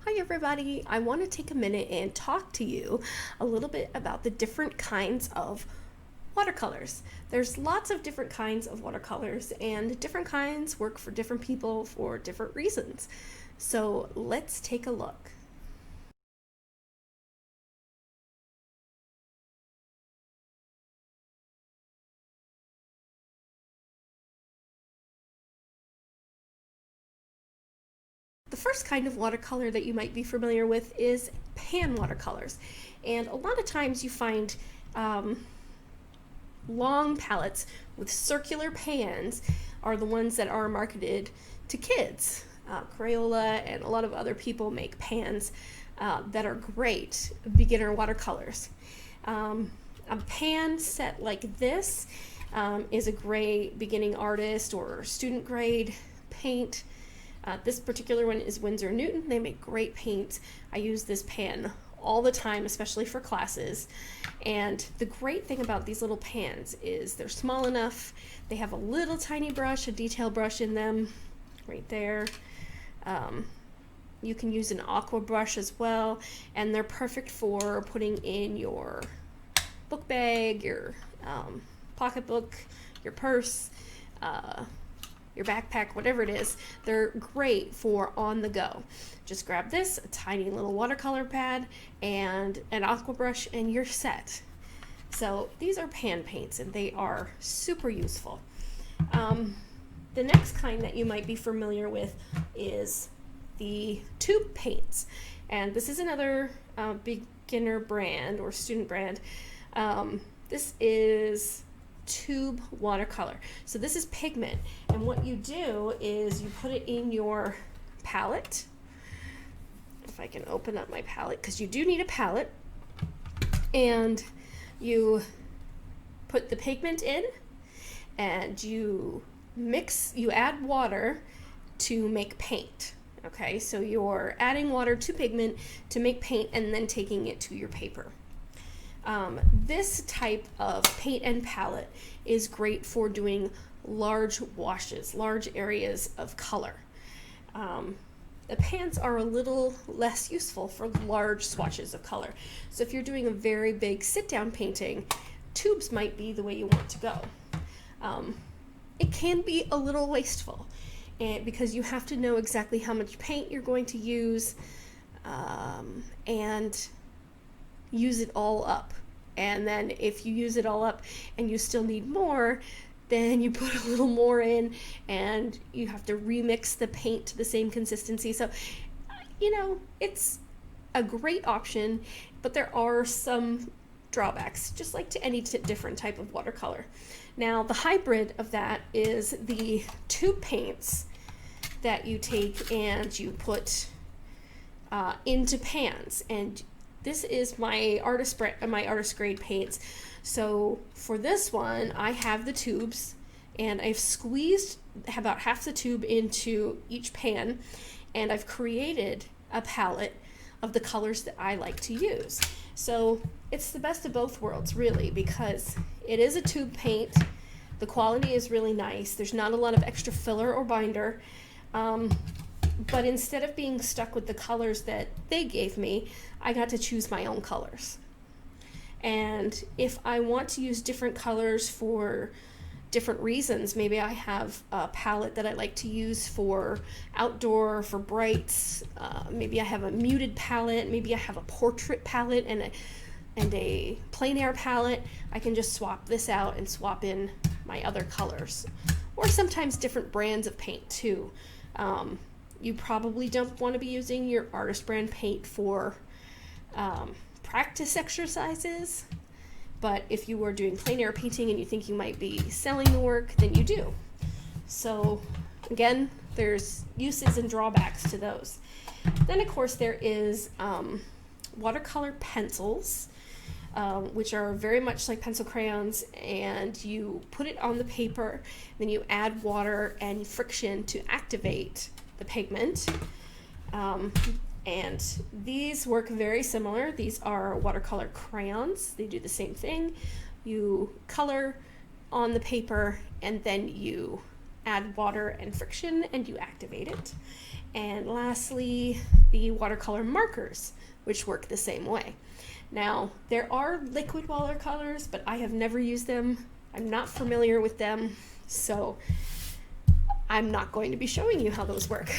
Hi everybody, I want to take a minute and talk to you a little bit about the different kinds of watercolors. There's lots of different kinds of watercolors and different kinds work for different people for different reasons. So let's take a look. The first kind of watercolor that you might be familiar with is pan watercolors. And a lot of times you find long palettes with circular pans are the ones that are marketed to kids. Crayola and a lot of other people make pans that are great beginner watercolors. A pan set like this is a great beginning artist or student grade paint. This particular one is Windsor Newton. They make great paints. I use this pan all the time, especially for classes. And the great thing about these little pans is they're small enough. They have a little tiny brush, a detail brush in them right there. You can use an Aqua brush as well, and they're perfect for putting in your book bag, your pocketbook, your purse, your backpack, whatever it is. They're great for on the go. Just grab this, a tiny little watercolor pad, and an aqua brush, and you're set. So these are pan paints, and they are super useful. The next kind that you might be familiar with is the tube paints. And this is another beginner brand or student brand. This is tube watercolor. So this is pigment, and what you do is you put it in your palette. If I can open up my palette, because you do need a palette, and you put the pigment in and you add water to make paint. Okay, so you're adding water to pigment to make paint and then taking it to your paper. This type of paint and palette is great for doing large washes, large areas of color. The pans are a little less useful for large swatches of color. So if you're doing a very big sit-down painting, tubes might be the way you want to go. It can be a little wasteful because you have to know exactly how much paint you're going to use and use it all up. And then if you use it all up and you still need more, then you put a little more in and you have to remix the paint to the same consistency. So, it's a great option, but there are some drawbacks, just like to any different type of watercolor. Now, the hybrid of that is the tube paints that you take and you put into pans. And this is my artist grade paints. So for this one, I have the tubes, and I've squeezed about half the tube into each pan, and I've created a palette of the colors that I like to use. So it's the best of both worlds, really, because it is a tube paint. The quality is really nice. There's not a lot of extra filler or binder. But instead of being stuck with the colors that they gave me, I got to choose my own colors. And if I want to use different colors for different reasons, maybe I have a palette that I like to use for outdoor, for brights, maybe I have a muted palette, maybe I have a portrait palette and a plein air palette, I can just swap this out and swap in my other colors. Or sometimes different brands of paint too. You probably don't want to be using your artist brand paint for practice exercises, but if you were doing plein air painting and you think you might be selling the work, then you do. So again, there's uses and drawbacks to those. Then of course there is watercolor pencils, which are very much like pencil crayons, and you put it on the paper, then you add water and friction to activate the pigment. And these work very similar. These are watercolor crayons. They do the same thing. You color on the paper and then you add water and friction and you activate it. And lastly, the watercolor markers, which work the same way. Now, there are liquid watercolors, but I have never used them. I'm not familiar with them, so I'm not going to be showing you how those work.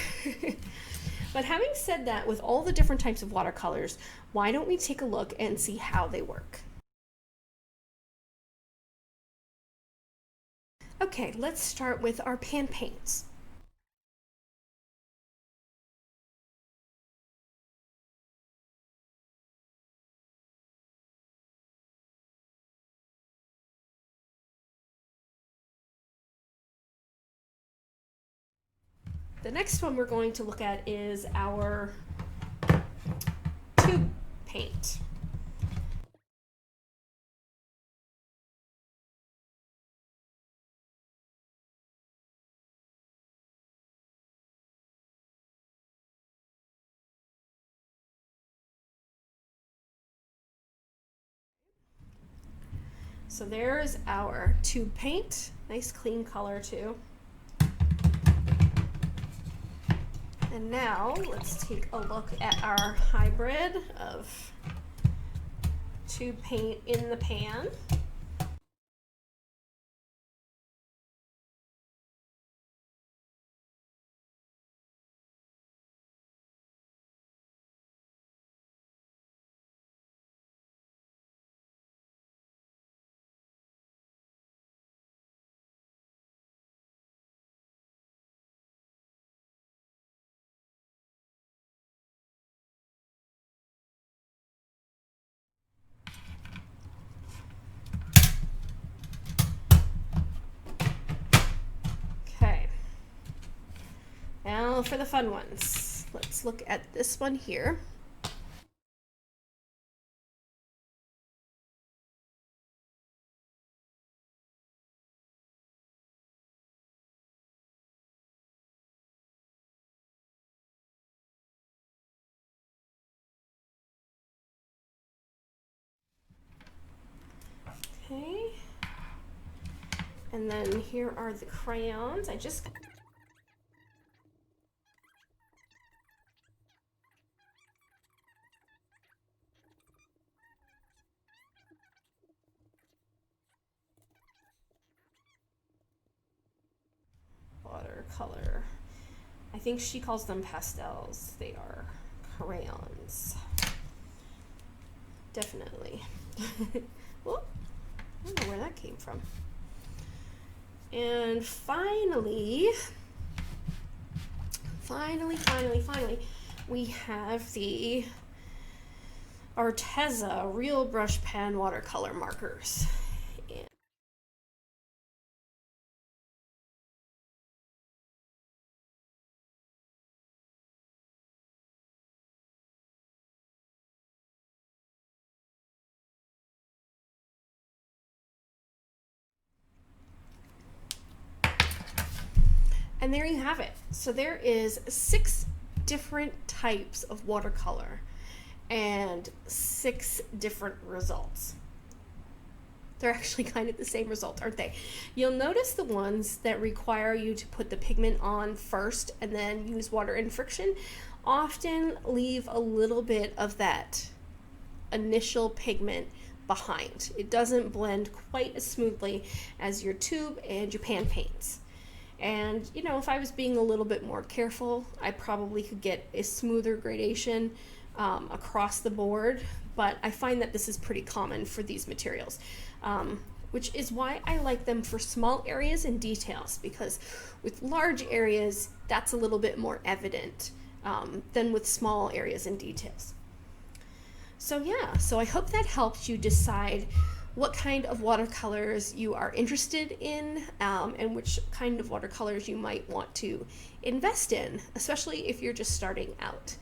But having said that, with all the different types of watercolors, why don't we take a look and see how they work? Okay, let's start with our pan paints. The next one we're going to look at is our tube paint. So there's our tube paint, nice clean color too. And now let's take a look at our hybrid of tube paint in the pan. Okay. Now for the fun ones. Let's look at this one here. Okay. And then here are the crayons. I just watercolor. I think she calls them pastels. They are crayons. Definitely. Well, I don't know where that came from. And finally, we have the Arteza real brush pen watercolor markers. And there you have it. So there is 6 different types of watercolor and 6 different results. They're actually kind of the same result, aren't they? You'll notice the ones that require you to put the pigment on first and then use water and friction often leave a little bit of that initial pigment behind. It doesn't blend quite as smoothly as your tube and your pan paints. And you know, if I was being a little bit more careful, I probably could get a smoother gradation across the board, but I find that this is pretty common for these materials, which is why I like them for small areas and details, because with large areas, that's a little bit more evident than with small areas and details. So yeah, so I hope that helps you decide what kind of watercolors you are interested in, and which kind of watercolors you might want to invest in, especially if you're just starting out.